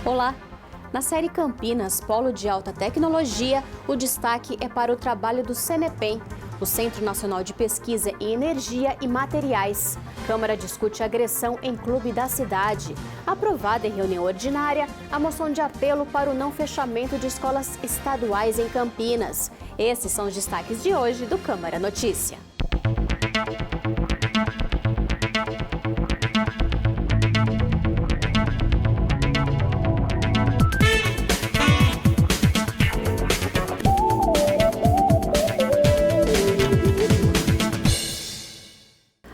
Olá! Na série Campinas, Polo de Alta Tecnologia, o destaque é para o trabalho do CNEPEM, o Centro Nacional de Pesquisa em Energia e Materiais. Câmara discute agressão em clube da cidade. Aprovada em reunião ordinária, a moção de apelo para o não fechamento de escolas estaduais em Campinas. Esses são os destaques de hoje do Câmara Notícia.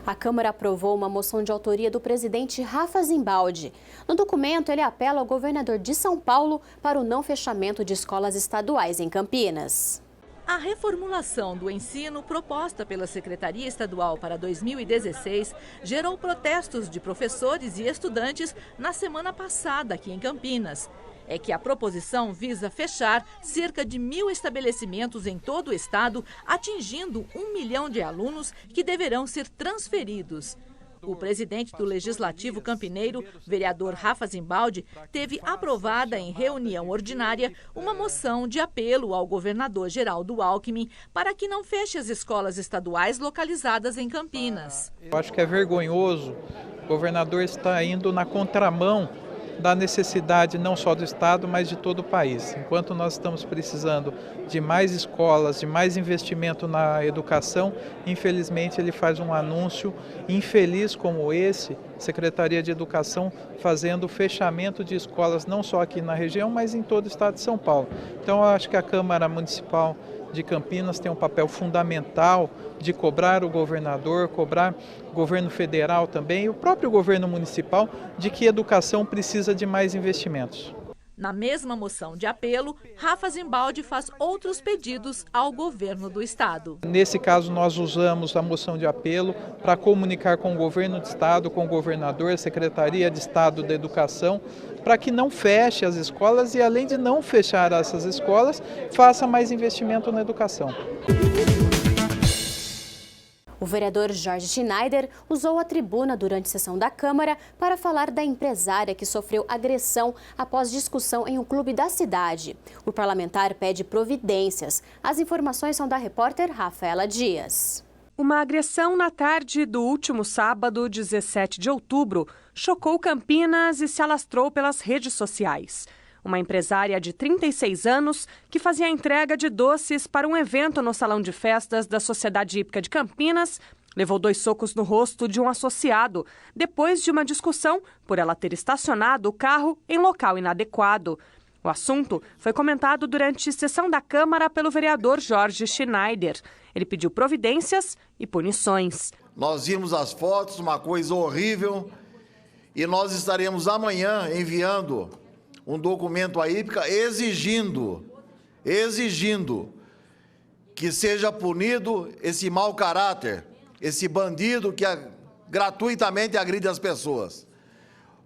A Câmara aprovou uma moção de autoria do presidente Rafa Zimbaldi. No documento, ele apela ao governador de São Paulo para o não fechamento de escolas estaduais em Campinas. A reformulação do ensino proposta pela Secretaria Estadual para 2016 gerou protestos de professores e estudantes na semana passada aqui em Campinas. É que a proposição visa fechar cerca de 1.000 estabelecimentos em todo o estado, atingindo 1 milhão de alunos que deverão ser transferidos. O presidente do Legislativo campineiro, vereador Rafa Zimbaldi, teve aprovada em reunião ordinária uma moção de apelo ao governador Geraldo Alckmin para que não feche as escolas estaduais localizadas em Campinas. Eu acho que é vergonhoso, o governador está indo na contramão da necessidade não só do Estado, mas de todo o país. Enquanto nós estamos precisando de mais escolas, de mais investimento na educação, infelizmente ele faz um anúncio infeliz como esse, Secretaria de Educação fazendo o fechamento de escolas não só aqui na região, mas em todo o estado de São Paulo. Então eu acho que a Câmara Municipal de Campinas tem um papel fundamental de cobrar o governador, cobrar o governo federal também e o próprio governo municipal de que a educação precisa de mais investimentos. Na mesma moção de apelo, Rafa Zimbaldi faz outros pedidos ao governo do estado. Nesse caso, nós usamos a moção de apelo para comunicar com o governo do estado, com o governador, a Secretaria de Estado da Educação, para que não feche as escolas e, além de não fechar essas escolas, faça mais investimento na educação. O vereador Jorge Schneider usou a tribuna durante a sessão da Câmara para falar da empresária que sofreu agressão após discussão em um clube da cidade. O parlamentar pede providências. As informações são da repórter Rafaela Dias. Uma agressão na tarde do último sábado, 17 de outubro, chocou Campinas e se alastrou pelas redes sociais. Uma empresária de 36 anos que fazia a entrega de doces para um evento no salão de festas da Sociedade Hípica de Campinas levou 2 socos no rosto de um associado, depois de uma discussão por ela ter estacionado o carro em local inadequado. O assunto foi comentado durante sessão da Câmara pelo vereador Jorge Schneider. Ele pediu providências e punições. Nós vimos as fotos, uma coisa horrível, e nós estaremos amanhã enviando um documento à Hípica exigindo que seja punido esse mau caráter, esse bandido que gratuitamente agride as pessoas.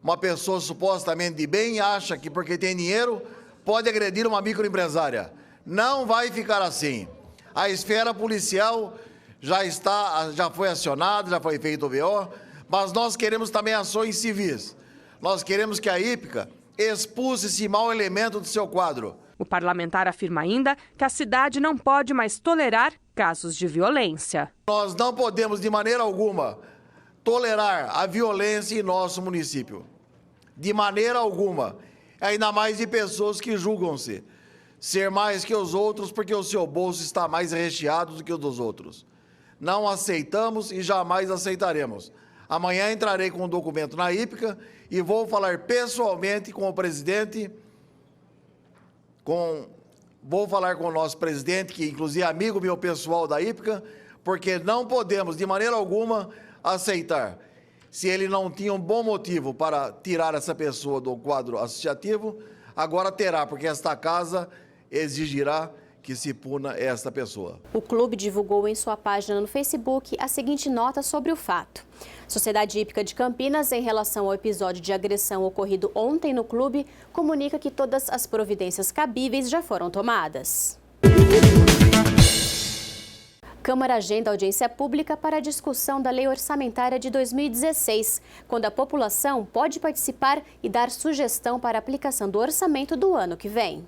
Uma pessoa supostamente de bem acha que porque tem dinheiro pode agredir uma microempresária. Não vai ficar assim. A esfera policial já foi acionada, já foi feito o VO, mas nós queremos também ações civis. Nós queremos que a Hípica expulse esse mau elemento do seu quadro. O parlamentar afirma ainda que a cidade não pode mais tolerar casos de violência. Nós não podemos, de maneira alguma, tolerar a violência em nosso município. De maneira alguma. Ainda mais de pessoas que julgam-se ser mais que os outros porque o seu bolso está mais recheado do que o dos outros. Não aceitamos e jamais aceitaremos. Amanhã entrarei com um documento na Hípica e vou falar pessoalmente com o presidente, vou falar com o nosso presidente, que inclusive é amigo meu pessoal da Hípica, porque não podemos, de maneira alguma, aceitar. Se ele não tinha um bom motivo para tirar essa pessoa do quadro associativo, agora terá, porque esta casa exigirá que se puna esta pessoa. O clube divulgou em sua página no Facebook a seguinte nota sobre o fato. Sociedade Hípica de Campinas, em relação ao episódio de agressão ocorrido ontem no clube, comunica que todas as providências cabíveis já foram tomadas. Câmara agenda audiência pública para a discussão da Lei Orçamentária de 2016, quando a população pode participar e dar sugestão para a aplicação do orçamento do ano que vem.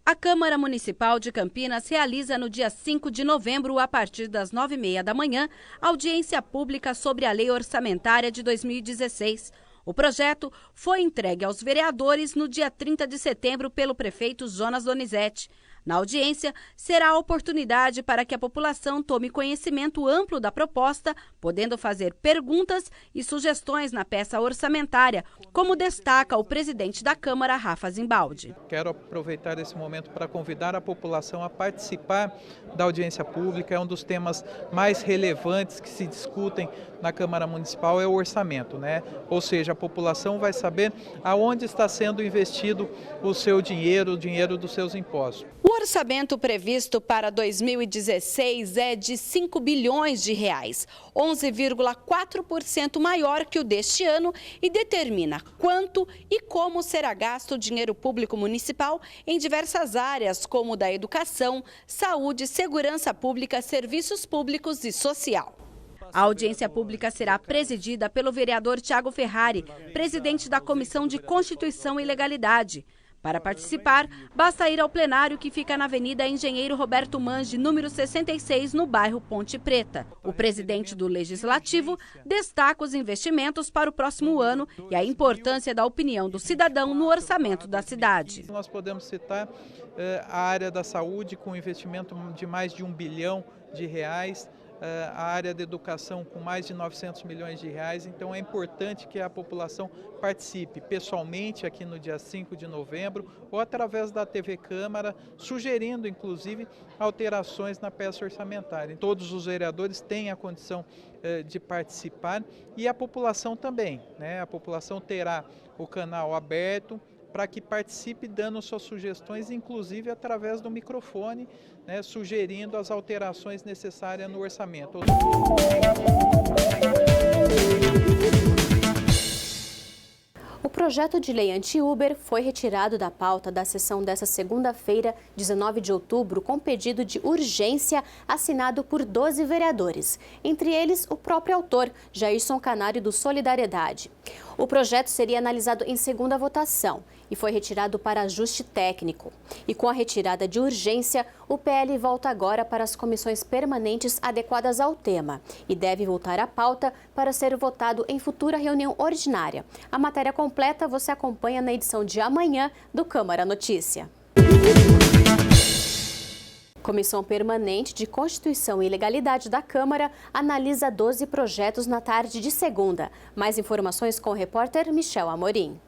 A Câmara Municipal de Campinas realiza no dia 5 de novembro, a partir das 9h30 da manhã, audiência pública sobre a Lei Orçamentária de 2016. O projeto foi entregue aos vereadores no dia 30 de setembro pelo prefeito Jonas Donizete. Na audiência, será a oportunidade para que a população tome conhecimento amplo da proposta, podendo fazer perguntas e sugestões na peça orçamentária, como destaca o presidente da Câmara, Rafa Zimbaldi. Quero aproveitar esse momento para convidar a população a participar da audiência pública. É um dos temas mais relevantes que se discutem na Câmara Municipal, é o orçamento, né? Ou seja, a população vai saber aonde está sendo investido o seu dinheiro, o dinheiro dos seus impostos. O orçamento previsto para 2016 é de 5 bilhões de reais, 11,4% maior que o deste ano, e determina quanto e como será gasto o dinheiro público municipal em diversas áreas, como da educação, saúde, segurança pública, serviços públicos e social. A audiência pública será presidida pelo vereador Tiago Ferrari, presidente da Comissão de Constituição e Legalidade. Para participar, basta ir ao plenário que fica na Avenida Engenheiro Roberto Mange, número 66, no bairro Ponte Preta. O presidente do Legislativo destaca os investimentos para o próximo ano e a importância da opinião do cidadão no orçamento da cidade. Nós podemos citar a área da saúde com investimento de mais de R$1 bilhão, a área da educação com mais de 900 milhões de reais. Então é importante que a população participe pessoalmente aqui no dia 5 de novembro ou através da TV Câmara, sugerindo inclusive alterações na peça orçamentária. Todos os vereadores têm a condição de participar e a população também, né? A população terá o canal aberto para que participe dando suas sugestões, inclusive através do microfone, né, sugerindo as alterações necessárias no orçamento. O projeto de lei anti-Uber foi retirado da pauta da sessão desta segunda-feira, 19 de outubro, com pedido de urgência assinado por 12 vereadores, entre eles o próprio autor, Jairson Canário, do Solidariedade. O projeto seria analisado em segunda votação e foi retirado para ajuste técnico. E com a retirada de urgência, o PL volta agora para as comissões permanentes adequadas ao tema e deve voltar à pauta para ser votado em futura reunião ordinária. A matéria completa você acompanha na edição de amanhã do Câmara Notícia. Comissão Permanente de Constituição e Legalidade da Câmara analisa 12 projetos na tarde de segunda. Mais informações com o repórter Michel Amorim.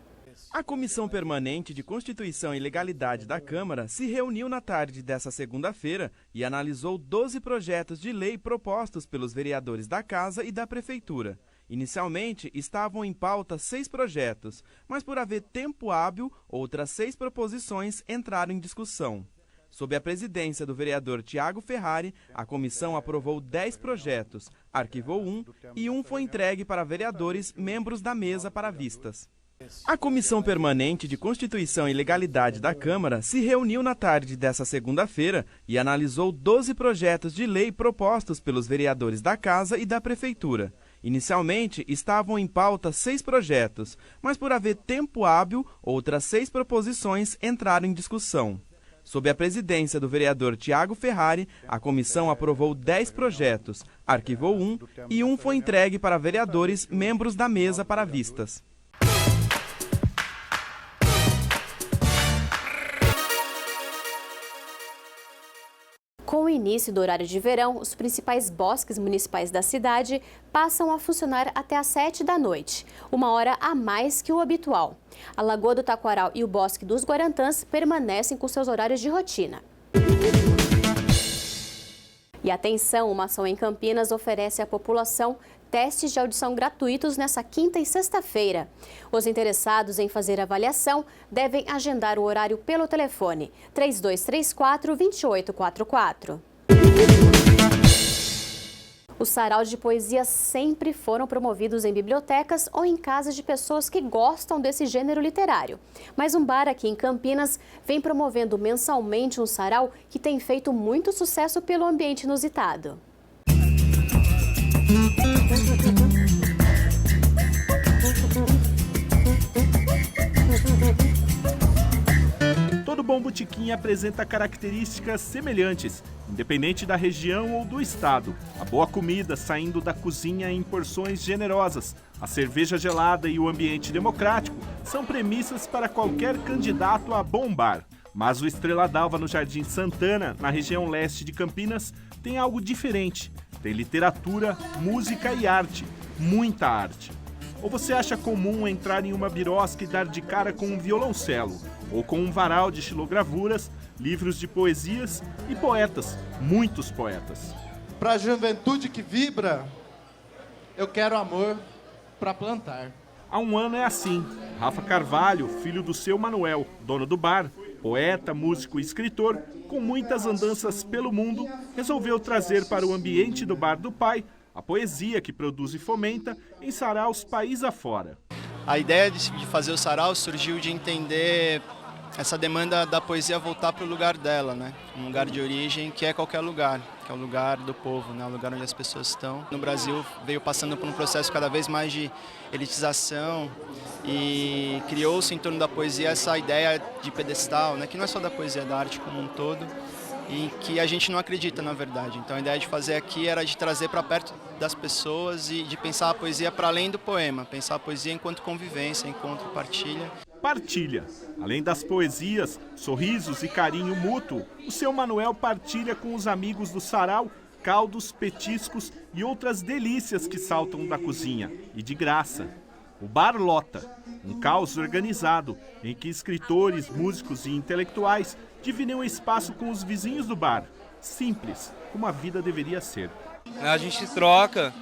A Comissão Permanente de Constituição e Legalidade da Câmara se reuniu na tarde dessa segunda-feira e analisou 12 projetos de lei propostos pelos vereadores da Casa e da Prefeitura. Inicialmente, estavam em pauta 6 projetos, mas por haver tempo hábil, outras 6 proposições entraram em discussão. Sob a presidência do vereador Tiago Ferrari, a comissão aprovou 10 projetos, arquivou 1 e 1 foi entregue para vereadores membros da mesa para vistas. A Comissão Permanente de Constituição e Legalidade da Câmara se reuniu na tarde dessa segunda-feira e analisou 12 projetos de lei propostos pelos vereadores da Casa e da Prefeitura. Inicialmente, estavam em pauta 6 projetos, mas por haver tempo hábil, outras 6 proposições entraram em discussão. Sob a presidência do vereador Tiago Ferrari, a comissão aprovou 10 projetos, arquivou 1 e 1 foi entregue para vereadores membros da mesa para vistas. Com o início do horário de verão, os principais bosques municipais da cidade passam a funcionar até às 7 da noite, 1 hora a mais que o habitual. A Lagoa do Taquaral e o Bosque dos Guarantãs permanecem com seus horários de rotina. E atenção, uma ação em Campinas oferece à população testes de audição gratuitos nessa quinta e sexta-feira. Os interessados em fazer avaliação devem agendar o horário pelo telefone 3234-2844. Os saraus de poesia sempre foram promovidos em bibliotecas ou em casas de pessoas que gostam desse gênero literário. Mas um bar aqui em Campinas vem promovendo mensalmente um sarau que tem feito muito sucesso pelo ambiente inusitado. Todo bom botequim apresenta características semelhantes, independente da região ou do estado. A boa comida saindo da cozinha em porções generosas, a cerveja gelada e o ambiente democrático são premissas para qualquer candidato a bom bar. Mas o Estrela d'Alva no Jardim Santana, na região leste de Campinas, tem algo diferente. Tem literatura, música e arte, muita arte. Ou você acha comum entrar em uma birosca e dar de cara com um violoncelo, ou com um varal de xilogravuras, livros de poesias e poetas, muitos poetas. Para a juventude que vibra, eu quero amor para plantar. Há um ano é assim. Rafa Carvalho, filho do seu Manuel, dono do bar, poeta, músico e escritor, com muitas andanças pelo mundo, resolveu trazer para o ambiente do bar do pai a poesia que produz e fomenta em saraus país afora. A ideia de fazer o sarau surgiu de entender essa demanda da poesia voltar para o lugar dela, né? Um lugar de origem que é qualquer lugar, que é o lugar do povo, né? O lugar onde as pessoas estão. No Brasil veio passando por um processo cada vez mais de elitização e criou-se em torno da poesia essa ideia de pedestal, né? Que não é só da poesia, é da arte como um todo e que a gente não acredita, na verdade. Então a ideia de fazer aqui era de trazer para perto das pessoas e de pensar a poesia para além do poema, pensar a poesia enquanto convivência, enquanto partilha. Partilha. Além das poesias, sorrisos e carinho mútuo, o seu Manuel partilha com os amigos do sarau caldos, petiscos e outras delícias que saltam da cozinha, e de graça. O bar lota, um caos organizado, em que escritores, músicos e intelectuais dividem o espaço com os vizinhos do bar. Simples, como a vida deveria ser. A gente troca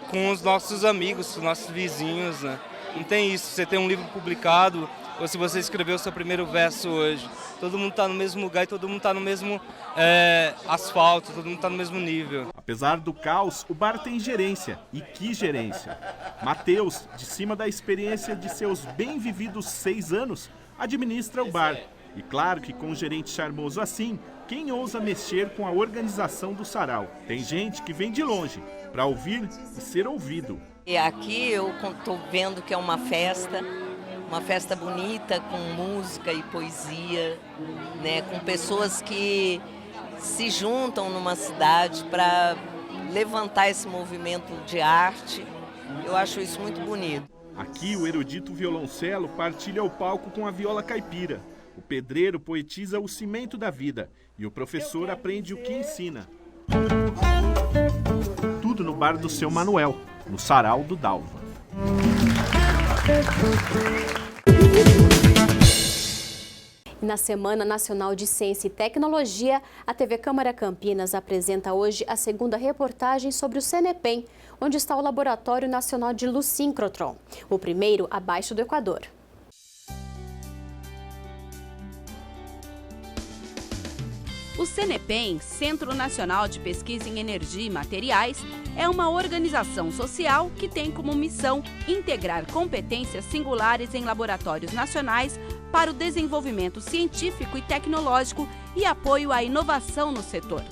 com os nossos amigos, com os nossos vizinhos, né? Não tem isso, você tem um livro publicado, ou se você escreveu o seu primeiro verso hoje, todo mundo está no mesmo lugar e todo mundo está no mesmo asfalto, todo mundo está no mesmo nível. Apesar do caos, o bar tem gerência, e que gerência! Matheus, de cima da experiência de seus bem vividos 6 anos, administra o bar. E claro que com um gerente charmoso assim, quem ousa mexer com a organização do sarau? Tem gente que vem de longe, para ouvir e ser ouvido. E aqui eu estou vendo que é uma festa bonita, com música e poesia, né, com pessoas que se juntam numa cidade para levantar esse movimento de arte. Eu acho isso muito bonito. Aqui o erudito violoncelo partilha o palco com a viola caipira. O pedreiro poetiza o cimento da vida e o professor aprende o que ensina. Tudo no bar do seu Manuel, no sarau do D'Alva. Na Semana Nacional de Ciência e Tecnologia, a TV Câmara Campinas apresenta hoje a segunda reportagem sobre o CNEPEM, onde está o Laboratório Nacional de Luz Síncrotron, o primeiro abaixo do Equador. O CNEPEM, Centro Nacional de Pesquisa em Energia e Materiais, é uma organização social que tem como missão integrar competências singulares em laboratórios nacionais para o desenvolvimento científico e tecnológico e apoio à inovação no setor.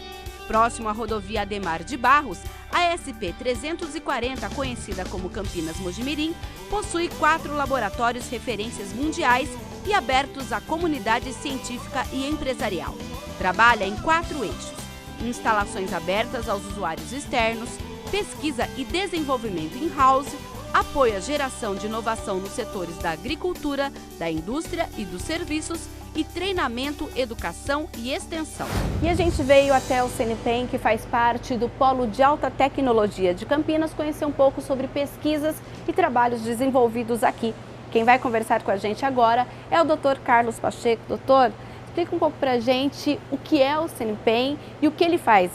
Próximo à rodovia Ademar de Barros, a SP-340, conhecida como Campinas Mojimirim, possui 4 laboratórios referências mundiais e abertos à comunidade científica e empresarial. Trabalha em 4 eixos: instalações abertas aos usuários externos, pesquisa e desenvolvimento in-house, apoio à geração de inovação nos setores da agricultura, da indústria e dos serviços e treinamento, educação e extensão. E a gente veio até o CNEPEM, que faz parte do Polo de Alta Tecnologia de Campinas, conhecer um pouco sobre pesquisas e trabalhos desenvolvidos aqui. Quem vai conversar com a gente agora é o Dr. Carlos Pacheco. Doutor, explica um pouco para a gente o que é o CNEPEM e o que ele faz.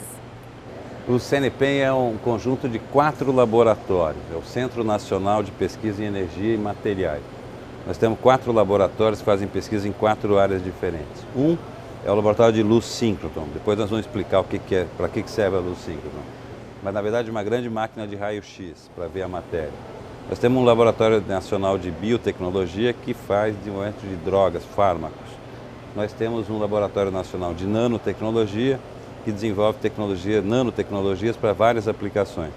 O CNEPEM é um conjunto de 4 laboratórios, é o Centro Nacional de Pesquisa em Energia e Materiais. Nós temos 4 laboratórios que fazem pesquisa em 4 áreas diferentes. Um é o laboratório de luz síncrotron, depois nós vamos explicar o que é, para que serve a luz síncrotron. mas na verdade uma grande máquina de raio-x para ver a matéria. Nós temos um laboratório nacional de biotecnologia que faz desenvolvimento de drogas, fármacos. Nós temos um laboratório nacional de nanotecnologia que desenvolve nanotecnologias para várias aplicações.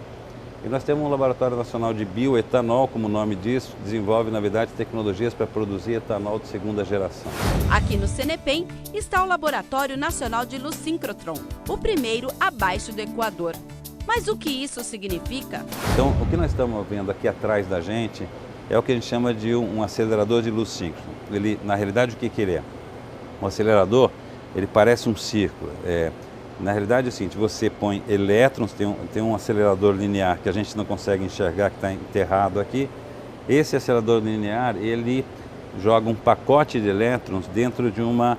E nós temos um laboratório nacional de bioetanol, como o nome diz, desenvolve, na verdade, tecnologias para produzir etanol de segunda geração. Aqui no CNEPEM está o Laboratório Nacional de Luz Síncrotron, o primeiro abaixo do Equador. Mas o que isso significa? Então, o que nós estamos vendo aqui atrás da gente é o que a gente chama de um acelerador de luz síncrotron. Ele, na realidade, o que ele é? Um acelerador, ele parece um círculo. Na realidade é o seguinte, você põe elétrons, tem um acelerador linear que a gente não consegue enxergar, que está enterrado aqui. Esse acelerador linear, ele joga um pacote de elétrons dentro de uma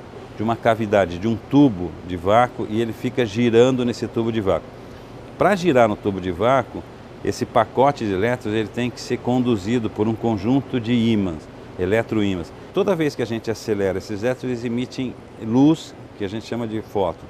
cavidade, de um tubo de vácuo, e ele fica girando nesse tubo de vácuo. Para girar no tubo de vácuo, esse pacote de elétrons ele tem que ser conduzido por um conjunto de ímãs, eletroímãs. Toda vez que a gente acelera esses elétrons, eles emitem luz, que a gente chama de fóton.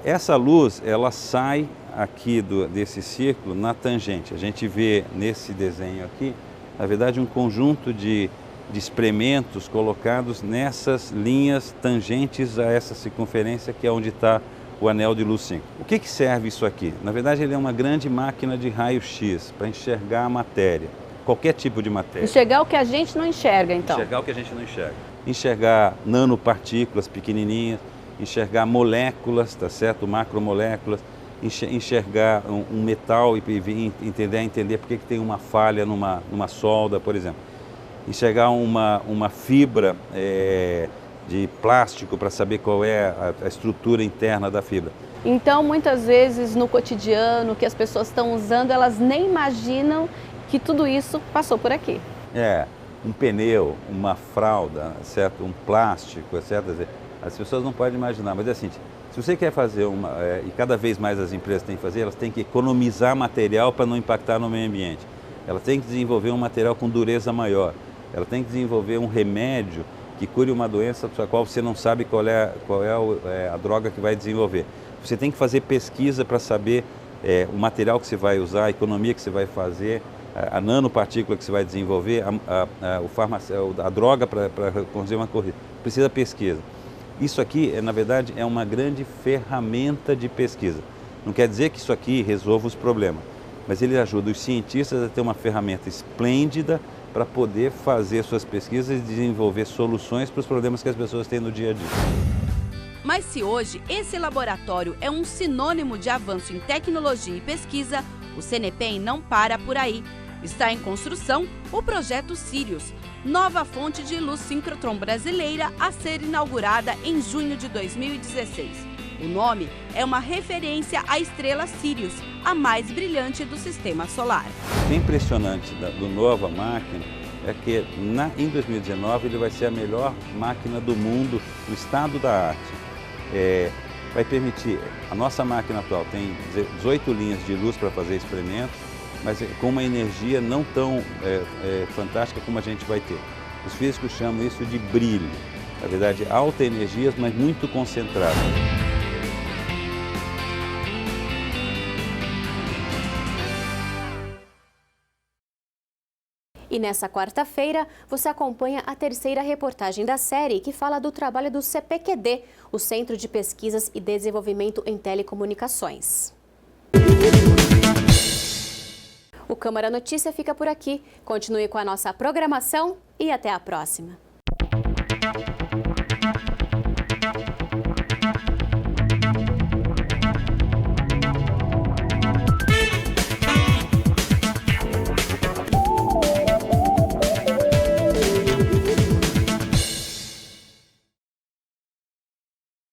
Essa luz, ela sai aqui desse círculo na tangente. A gente vê nesse desenho aqui, na verdade, um conjunto de experimentos colocados nessas linhas tangentes a essa circunferência, que é onde está o anel de luz síncrona. O que serve isso aqui? Na verdade, ele é uma grande máquina de raio-x para enxergar a matéria, qualquer tipo de matéria. Enxergar o que a gente não enxerga, então. Enxergar o que a gente não enxerga. Enxergar nanopartículas pequenininhas, enxergar moléculas, tá certo? Macromoléculas, enxergar um metal e entender por que tem uma falha numa solda, por exemplo. Enxergar uma fibra de plástico para saber qual é a estrutura interna da fibra. Então, muitas vezes no cotidiano que as pessoas estão usando, elas nem imaginam que tudo isso passou por aqui. Um pneu, uma fralda, certo? Um plástico, certo? As pessoas não podem imaginar, mas é assim, se você quer fazer e cada vez mais as empresas têm que fazer, elas têm que economizar material para não impactar no meio ambiente. Ela tem que desenvolver um material com dureza maior. Ela tem que desenvolver um remédio que cure uma doença para a qual você não sabe qual é a droga que vai desenvolver. Você tem que fazer pesquisa para saber o material que você vai usar, a economia que você vai fazer, a nanopartícula que você vai desenvolver, a droga para conduzir uma corrida. Precisa pesquisa. Isso aqui, na verdade, é uma grande ferramenta de pesquisa. Não quer dizer que isso aqui resolva os problemas, mas ele ajuda os cientistas a ter uma ferramenta esplêndida para poder fazer suas pesquisas e desenvolver soluções para os problemas que as pessoas têm no dia a dia. Mas se hoje esse laboratório é um sinônimo de avanço em tecnologia e pesquisa, o CNEPEM não para por aí. Está em construção o projeto Sirius, nova fonte de luz síncrotron brasileira a ser inaugurada em junho de 2016. O nome é uma referência à estrela Sirius, a mais brilhante do sistema solar. O impressionante do nova máquina é que em 2019 ele vai ser a melhor máquina do mundo no estado da arte. Vai permitir, a nossa máquina atual tem 18 linhas de luz para fazer experimentos, mas com uma energia não tão fantástica como a gente vai ter. Os físicos chamam isso de brilho. Na verdade, alta energia, mas muito concentrada. E nessa quarta-feira, você acompanha a terceira reportagem da série que fala do trabalho do CPQD, o Centro de Pesquisas e Desenvolvimento em Telecomunicações. O Câmara Notícia fica por aqui. Continue com a nossa programação e até a próxima.